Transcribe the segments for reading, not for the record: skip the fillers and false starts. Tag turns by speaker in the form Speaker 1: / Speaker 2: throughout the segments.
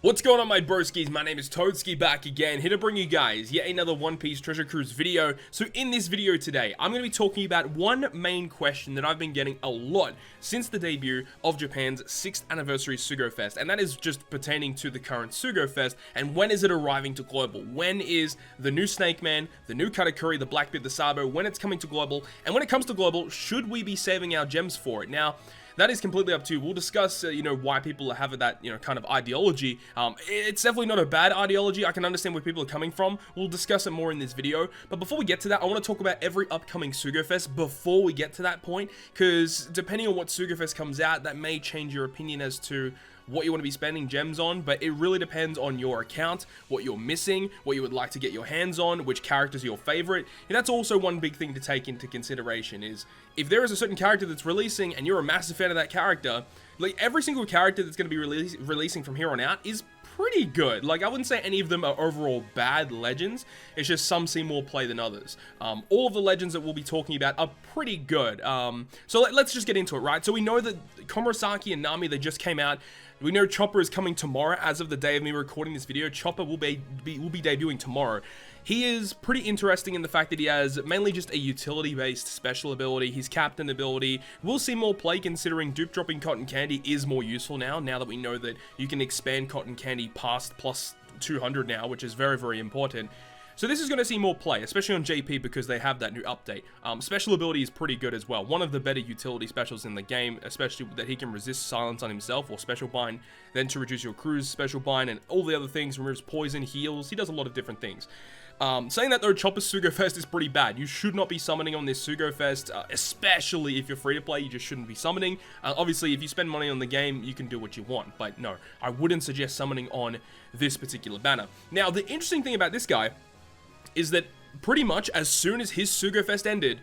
Speaker 1: What's going on, my broskiis? My name is Toadskii, back again, here to bring you guys yet another One Piece Treasure Cruise video. So in this video today, I'm going to be talking about one main question that I've been getting a lot since the debut of Japan's 6th anniversary Suger Fest, and that is just pertaining to the current Suger Fest, and when is it arriving to global? When is the new Snakeman, the new Katakuri, the Blackbeard, the Sabo, when it's coming to global? And when it comes to global, should we be saving our gems for it? Now, that is completely up to you. We'll discuss, why people have that, kind of ideology. It's definitely not a bad ideology. I can understand where people are coming from. We'll discuss it more in this video. But before we get to that, I want to talk about every upcoming Suger Fest before we get to that point, because depending on what Suger Fest comes out, that may change your opinion as to what you want to be spending gems on, but it really depends on your account, what you're missing, what you would like to get your hands on, which characters are your favorite. And that's also one big thing to take into consideration is if there is a certain character that's releasing and you're a massive fan of that character, like every single character that's going to be releasing from here on out is pretty good. Like, I wouldn't say any of them are overall bad legends. It's just some see more play than others. All of the legends that we'll be talking about are pretty good. So let's just get into it, right? So we know that Komurasaki and Nami, they just came out. We know Chopper is coming tomorrow. As of the day of me recording this video, Chopper will be debuting tomorrow. He is pretty interesting in the fact that he has mainly just a utility-based special ability. His captain ability will see more play, considering dupe dropping Cotton Candy is more useful now that we know that you can expand Cotton Candy past plus 200 now, which is very, very important. So this is going to see more play, especially on JP, because they have that new update. Special ability is pretty good as well. One of the better utility specials in the game, especially that he can resist silence on himself or special bind, then to reduce your crew's special bind and all the other things, removes poison, heals. He does a lot of different things. Saying that though, Chopper's Suger Fest is pretty bad. You should not be summoning on this Suger Fest, especially if you're free to play. You just shouldn't be summoning. Obviously, if you spend money on the game, you can do what you want, but no, I wouldn't suggest summoning on this particular banner. Now, the interesting thing about this guy is that pretty much as soon as his Suger Fest ended,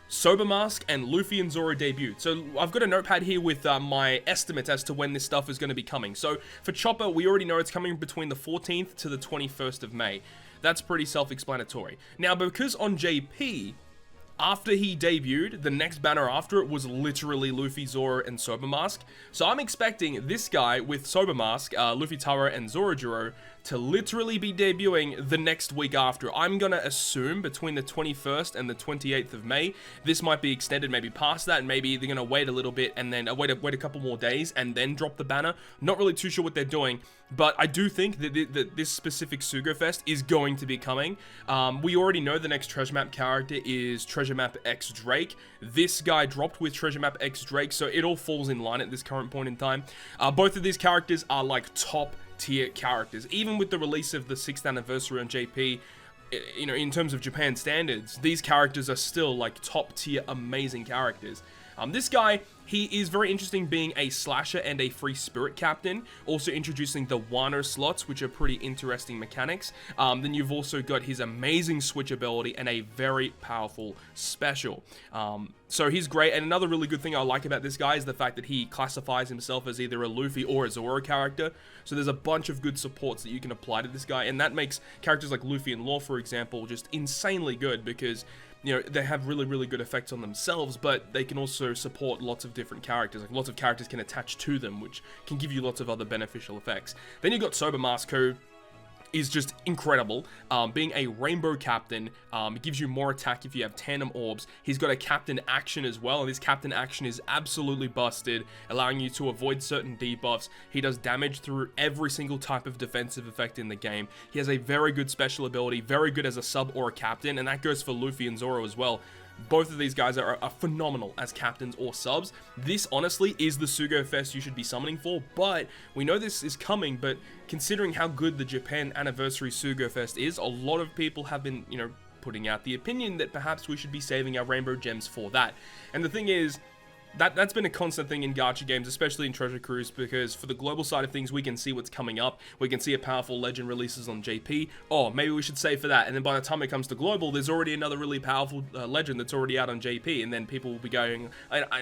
Speaker 1: Sober Mask and Luffy and Zoro debuted. So I've got a notepad here with my estimates as to when this stuff is going to be coming. So for Chopper, we already know it's coming between the 14th to the 21st of May. That's pretty self-explanatory. Now, because on JP, after he debuted, the next banner after it was literally Luffy, Zoro, and Sober Mask. So I'm expecting this guy with Sober Mask, Luffy Taro, and Zorojiro to literally be debuting the next week after. I'm gonna assume between the 21st and the 28th of May. This might be extended maybe past that, and maybe they're gonna wait a little bit and then wait a couple more days and then drop the banner. Not really too sure what they're doing, but I do think that this specific Suger Fest is going to be coming. We already know the next Treasure Map character is Treasure Map X Drake. This guy dropped with Treasure Map X Drake, so it all falls in line at this current point in time. Both of these characters are like top tier characters. Even with the release of the 6th anniversary on JP, in terms of Japan standards, these characters are still like top tier amazing characters. This guy, he is very interesting being a slasher and a free spirit captain, also introducing the Wano slots, which are pretty interesting mechanics. Then you've also got his amazing switch ability and a very powerful special. So he's great, and another really good thing I like about this guy is the fact that he classifies himself as either a Luffy or a Zoro character. So there's a bunch of good supports that you can apply to this guy, and that makes characters like Luffy and Law, for example, just insanely good because they have really, really good effects on themselves, but they can also support lots of different characters. Like, lots of characters can attach to them, which can give you lots of other beneficial effects. Then you've got Sober Mask, who is just incredible. Being a rainbow captain, it gives you more attack if you have tandem orbs. He's got a captain action as well, and this captain action is absolutely busted, allowing you to avoid certain debuffs. He does damage through every single type of defensive effect in the game. He has a very good special ability, very good as a sub or a captain, and that goes for Luffy and Zoro as well. Both of these guys are phenomenal as captains or subs. This, honestly, is the Suger Fest you should be summoning for, but we know this is coming, but considering how good the Japan Anniversary Suger Fest is, a lot of people have been, putting out the opinion that perhaps we should be saving our rainbow gems for that. And the thing is, that's been a constant thing in gacha games, especially in Treasure Cruise, because for the global side of things, we can see what's coming up. We can see a powerful legend releases on JP. Oh, maybe we should save for that. And then by the time it comes to global, there's already another really powerful legend that's already out on JP. And then people will be going,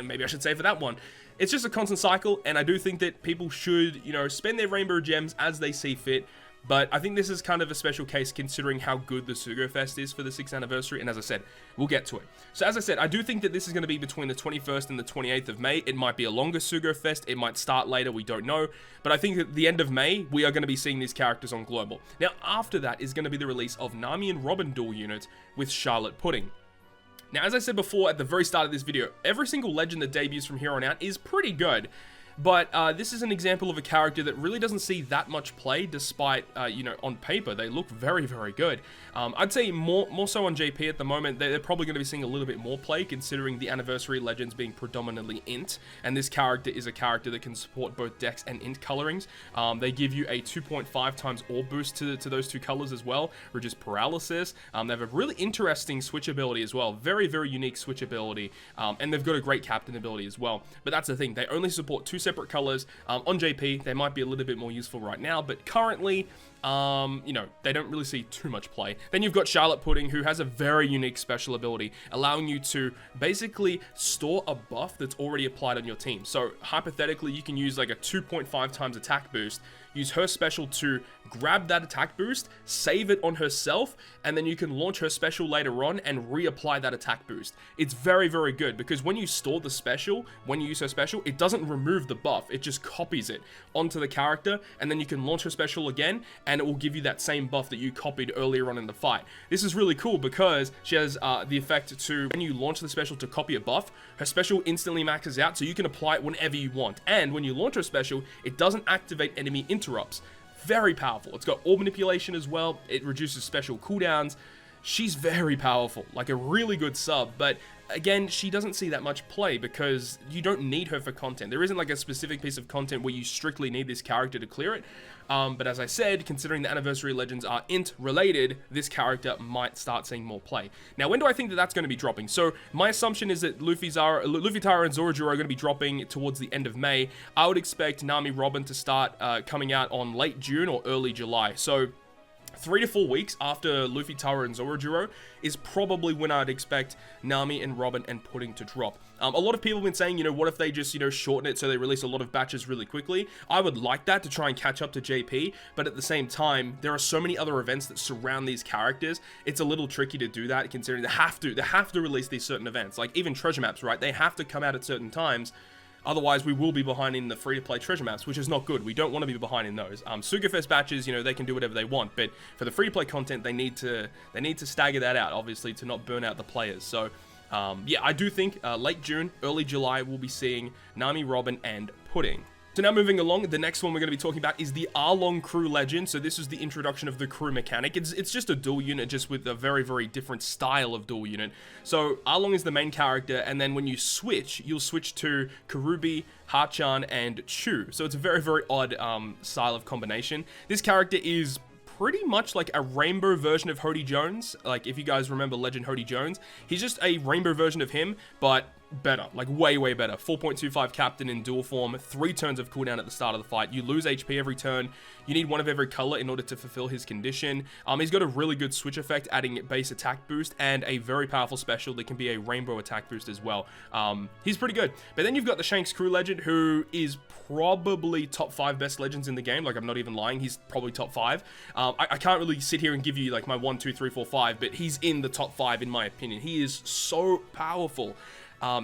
Speaker 1: maybe I should save for that one. It's just a constant cycle. And I do think that people should, spend their rainbow gems as they see fit. But I think this is kind of a special case considering how good the Suger Fest is for the 6th anniversary. And as I said, we'll get to it. So as I said, I do think that this is going to be between the 21st and the 28th of May. It might be a longer Suger Fest. It might start later. We don't know. But I think at the end of May, we are going to be seeing these characters on Global. Now, after that is going to be the release of Nami and Robin dual unit with Charlotte Pudding. Now, as I said before at the very start of this video, every single legend that debuts from here on out is pretty good. But this is an example of a character that really doesn't see that much play, despite, you know, on paper, they look very, very good. I'd say more so on JP at the moment, they're probably going to be seeing a little bit more play, considering the Anniversary Legends being predominantly int, and this character is a character that can support both Dex and int colorings. They give you a 2.5 times orb boost to those two colors as well, reduce paralysis. They have a really interesting switch ability as well, very, very unique switch ability, and they've got a great captain ability as well. But that's the thing, they only support 2 separate colors. On JP, they might be a little bit more useful right now, but currently, you know, they don't really see too much play. Then you've got Charlotte Pudding, who has a very unique special ability, allowing you to basically store a buff that's already applied on your team. So hypothetically, you can use like a 2.5 times attack boost, use her special to grab that attack boost, save it on herself, and then you can launch her special later on and reapply that attack boost. It's very, very good, because when you store the special, when you use her special, it doesn't remove the buff, it just copies it onto the character, and then you can launch her special again, and it will give you that same buff that you copied earlier on in the fight. This is really cool because she has the effect to, when you launch the special to copy a buff, her special instantly maxes out, so you can apply it whenever you want. And when you launch her special, it doesn't activate enemy interrupts. Very powerful. It's got orb manipulation as well. It reduces special cooldowns. She's very powerful, like a really good sub, but again, she doesn't see that much play because you don't need her for content. There isn't like a specific piece of content where you strictly need this character to clear it. But as I said, considering the Anniversary Legends are int related, this character might start seeing more play. Now, when do I think that that's going to be dropping? So my assumption is that Luffy, Tara, and Zoroark are going to be dropping towards the end of May. I would expect Nami Robin to start coming out on late June or early July. So 3 to 4 weeks after Luffy, Tara, and Zoroark is probably when I'd expect Nami and Robin and Pudding to drop. A lot of people have been saying, you know, what if they just, you know, shorten it so they release a lot of batches really quickly? I would like that to try and catch up to JP, but at the same time, there are so many other events that surround these characters. It's a little tricky to do that, considering they have to release these certain events. Like even treasure maps, right? They have to come out at certain times. Otherwise, we will be behind in the free-to-play treasure maps, which is not good. We don't want to be behind in those. Suger Fest batches, you know, they can do whatever they want, but for the free-to-play content, they need to stagger that out, obviously, to not burn out the players. So, yeah, I do think late June, early July, we'll be seeing Nami, Robin, and Pudding. So now moving along, the next one we're going to be talking about is the Arlong Crew Legend. So this is the introduction of the crew mechanic. It's just a dual unit, just with a very, very different style of dual unit. So Arlong is the main character, and then when you switch, you'll switch to Karubi, Hachan, and Chu. So it's a very, very odd style of combination. This character is pretty much like a rainbow version of Hody Jones. Like if you guys remember Legend Hody Jones, he's just a rainbow version of him, but better, like way, way better. 4.25 captain in dual form, 3 turns of cooldown at the start of the fight. You lose HP every turn. You need one of every color in order to fulfill his condition. He's got a really good switch effect, adding base attack boost, and a very powerful special that can be a rainbow attack boost as well. He's pretty good. But then you've got the Shanks Crew Legend, who is probably top 5 best legends in the game. Like, I'm not even lying. He's probably top 5. I can't really sit here and give you like my 1, 2, 3, 4, 5, but he's in the top 5 in my opinion. He is so powerful.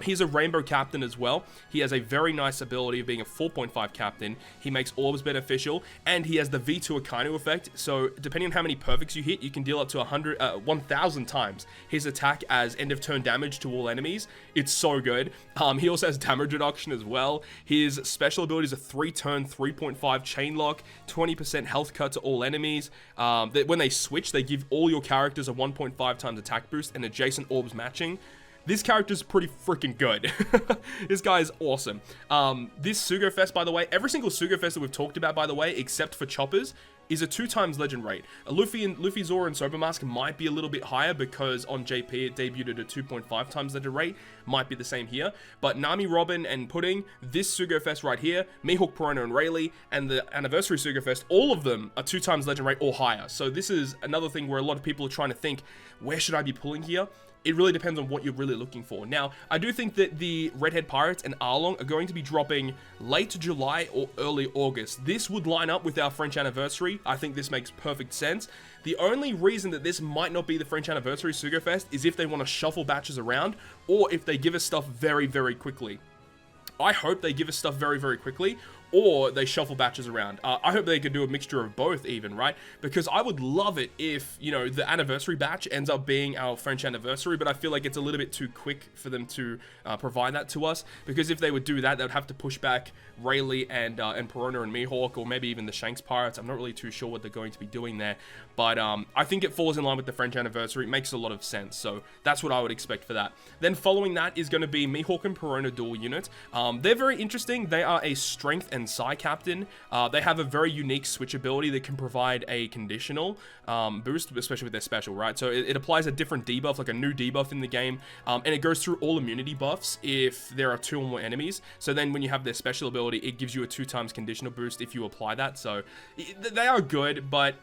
Speaker 1: He's a rainbow captain as well. He has a very nice ability of being a 4.5 captain. He makes orbs beneficial, and he has the V2 Akainu effect. So depending on how many perfects you hit, you can deal up to 1,000 times his attack as end of turn damage to all enemies. It's so good. He also has damage reduction as well. His special ability is a 3-turn 3.5 chain lock, 20% health cut to all enemies. When they switch, they give all your characters a 1.5 times attack boost and adjacent orbs matching. This character's pretty freaking good. This guy is awesome. This Suger Fest, by the way, every single Suger Fest that we've talked about, by the way, except for Choppers, is a 2 times legend rate. Luffy, Zoro, and Sober Mask might be a little bit higher because on JP it debuted at a 2.5 times legend rate. Might be the same here. But Nami, Robin, and Pudding, this Suger Fest right here, Mihawk, Perona, and Rayleigh, and the Anniversary Suger Fest, all of them are 2 times legend rate or higher. So this is another thing where a lot of people are trying to think, where should I be pulling here? It really depends on what you're really looking for. Now, I do think that the Redhead Pirates and Arlong are going to be dropping late July or early August. This would line up with our French anniversary, I think this makes perfect sense. The only reason that this might not be the French Anniversary Suger Fest is if they want to shuffle batches around, or if they give us stuff very, very quickly. I hope they give us stuff very, very quickly, or they shuffle batches around. I hope they could do a mixture of both even, right? Because I would love it if, you know, the anniversary batch ends up being our French anniversary, but I feel like it's a little bit too quick for them to provide that to us, because if they would do that, they would have to push back Rayleigh and Perona and Mihawk, or maybe even the Shanks Pirates. I'm not really too sure what they're going to be doing there, but I think it falls in line with the French anniversary. It makes a lot of sense, so that's what I would expect for that. Then following that is going to be Mihawk and Perona dual unit. They're very interesting. They are a strength and psi captain. They have a very unique switch ability that can provide a conditional boost, especially with their special, right? So it applies a different debuff, like a new debuff in the game, and it goes through all immunity buffs if there are 2 or more enemies. So then when you have their special ability, it gives you a 2x conditional boost if you apply that. So they are good, but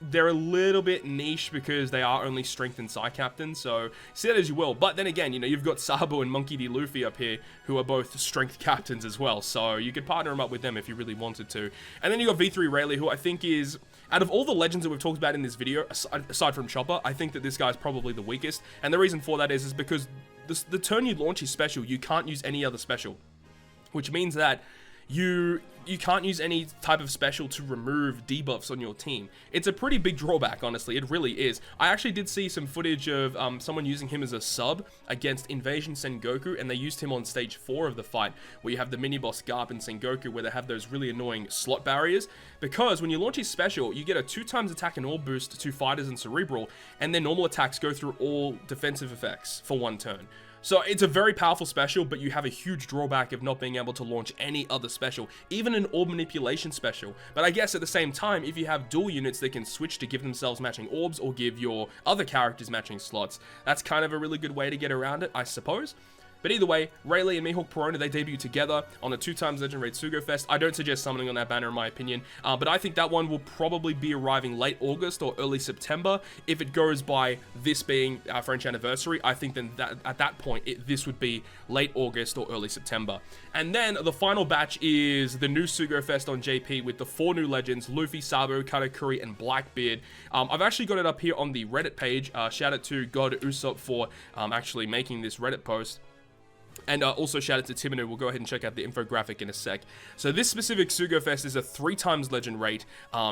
Speaker 1: they're a little bit niche because they are only strength and psi captains, so see that as you will. But then again, you know, you've got Sabo and Monkey D. Luffy up here who are both strength captains as well, so you could partner them up with them if you really wanted to. And then you got V3 Rayleigh, who I think is, out of all the legends that we've talked about in this video, aside from Chopper, I think that this guy's probably the weakest. And the reason for that is because the turn you launch his special, you can't use any other special, which means that you can't use any type of special to remove debuffs on your team. It's a pretty big drawback, honestly. It really is. I actually did see some footage of someone using him as a sub against Invasion Sengoku, and they used him on stage 4 of the fight, where you have the mini-boss Garp and Sengoku, where they have those really annoying slot barriers, because when you launch his special, you get a 2x attack and all boost to fighters and Cerebral, and their normal attacks go through all defensive effects for 1 turn. So it's a very powerful special, but you have a huge drawback of not being able to launch any other special, even an orb manipulation special. But I guess at the same time, if you have dual units that can switch to give themselves matching orbs or give your other characters matching slots, that's kind of a really good way to get around it, I suppose. But either way, Rayleigh and Mihawk Perona, they debut together on a 2x Legend Raid Suger Fest. I don't suggest summoning on that banner in my opinion, but I think that one will probably be arriving late August or early September. If it goes by this being our French anniversary, I think then that at that point, this would be late August or early September. And then the final batch is the new Suger Fest on JP with the 4 new legends, Luffy, Sabo, Katakuri, and Blackbeard. I've actually got it up here on the Reddit page. Shout out to God Usopp for actually making this Reddit post. And also shout out to Timino. We'll go ahead and check out the infographic in a sec. So this specific Suger Fest is a 3x legend rate.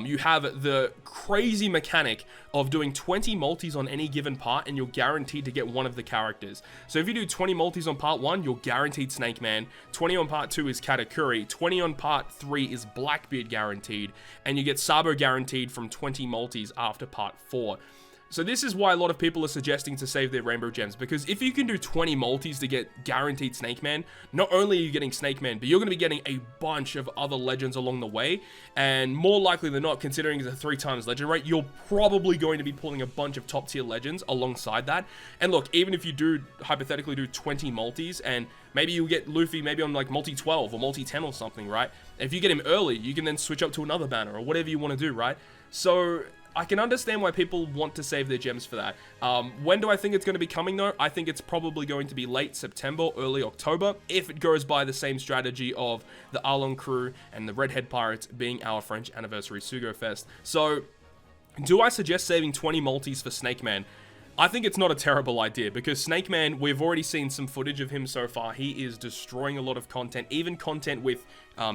Speaker 1: You have the crazy mechanic of doing 20 multis on any given part, and you're guaranteed to get one of the characters. So if you do 20 multis on part 1, you're guaranteed Snakeman. 20 on part 2 is Katakuri. 20 on part 3 is Blackbeard guaranteed. And you get Sabo guaranteed from 20 multis after part 4. So this is why a lot of people are suggesting to save their Rainbow Gems, because if you can do 20 multis to get guaranteed Snakeman, not only are you getting Snakeman, but you're going to be getting a bunch of other legends along the way, and more likely than not, considering it's a 3x legend rate, you're probably going to be pulling a bunch of top tier legends alongside that. And look, even if you do hypothetically do 20 multis, and maybe you get Luffy maybe on like multi 12 or multi 10 or something, right? If you get him early, you can then switch up to another banner or whatever you want to do, right? So I can understand why people want to save their gems for that. When do I think it's going to be coming though? I think it's probably going to be late September, early October, if it goes by the same strategy of the Arlong crew and the Redhead Pirates being our French anniversary Suger Fest. So, do I suggest saving 20 multis for Snakeman? I think it's not a terrible idea, because Snakeman, we've already seen some footage of him so far. He is destroying a lot of content, even content with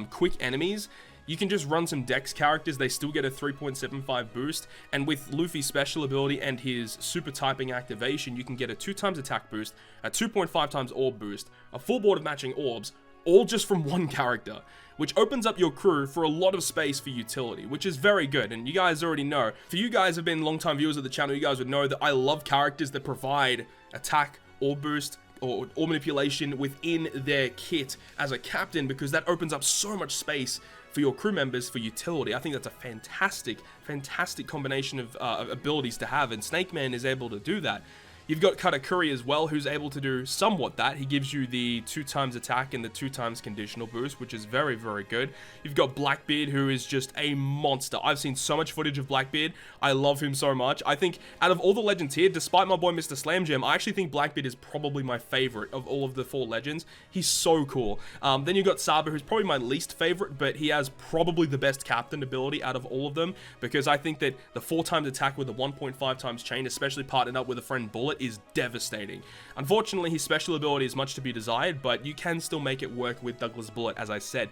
Speaker 1: quick enemies. You can just run some Dex characters, they still get a 3.75 boost, and with Luffy's special ability and his super typing activation, you can get a 2x attack boost, a 2.5x orb boost, a full board of matching orbs, all just from one character, which opens up your crew for a lot of space for utility, which is very good. And you guys already know, for you guys who have been long-time viewers of the channel, you guys would know that I love characters that provide attack, orb boost, or manipulation within their kit as a captain, because that opens up so much space for your crew members for utility. I think that's a fantastic combination of abilities to have, and Snakeman is able to do that. You've got Katakuri as well, who's able to do somewhat that. He gives you the 2x attack and the 2x conditional boost, which is very, very good. You've got Blackbeard, who is just a monster. I've seen so much footage of Blackbeard. I love him so much. I think out of all the legends here, despite my boy Mr. Slam Jam, I actually think Blackbeard is probably my favorite of all of the 4 legends. He's so cool. Then you've got Saba, who's probably my least favorite, but he has probably the best captain ability out of all of them, because I think that the 4x attack with the 1.5x chain, especially partnered up with a friend Bullet, is devastating. Unfortunately, his special ability is much to be desired, but you can still make it work with Douglas Bullet, as I said.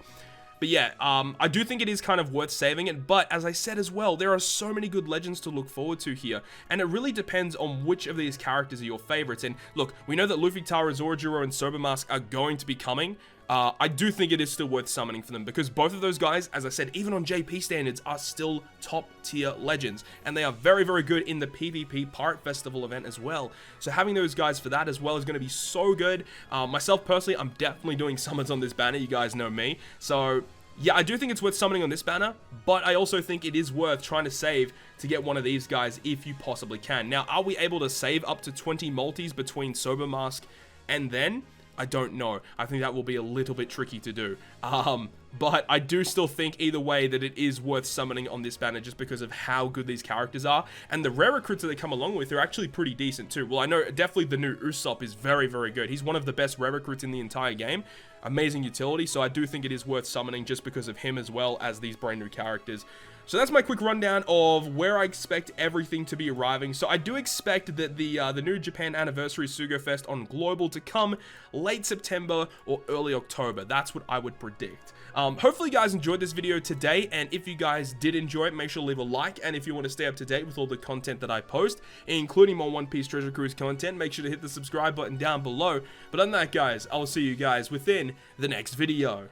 Speaker 1: But yeah, I do think it is kind of worth saving it, but as I said as well, there are so many good legends to look forward to here, and it really depends on which of these characters are your favorites. And look, we know that Luffy, Tara, Zoro, and Sober Mask are going to be coming. I do think it is still worth summoning for them, because both of those guys, as I said, even on JP standards, are still top tier legends, and they are very, very good in the PvP Pirate Festival event as well. So having those guys for that as well is going to be so good. Myself personally, I'm definitely doing summons on this banner. You guys know me. So yeah, I do think it's worth summoning on this banner, but I also think it is worth trying to save to get one of these guys if you possibly can. Now, are we able to save up to 20 multis between Sober Mask and then? I don't know. I think that will be a little bit tricky to do. But I do still think either way that it is worth summoning on this banner, just because of how good these characters are. And the rare recruits that they come along with are actually pretty decent too. Well, I know definitely the new Usopp is very, very good. He's one of the best rare recruits in the entire game. Amazing utility. So I do think it is worth summoning just because of him, as well as these brand new characters. So that's my quick rundown of where I expect everything to be arriving. So I do expect that the new Japan Anniversary Suger Fest on Global to come late September or early October. That's what I would predict. Hopefully you guys enjoyed this video today, and if you guys did enjoy it, make sure to leave a like, and if you want to stay up to date with all the content that I post, including more One Piece Treasure Cruise content, make sure to hit the subscribe button down below. But other than that, guys, I will see you guys within the next video.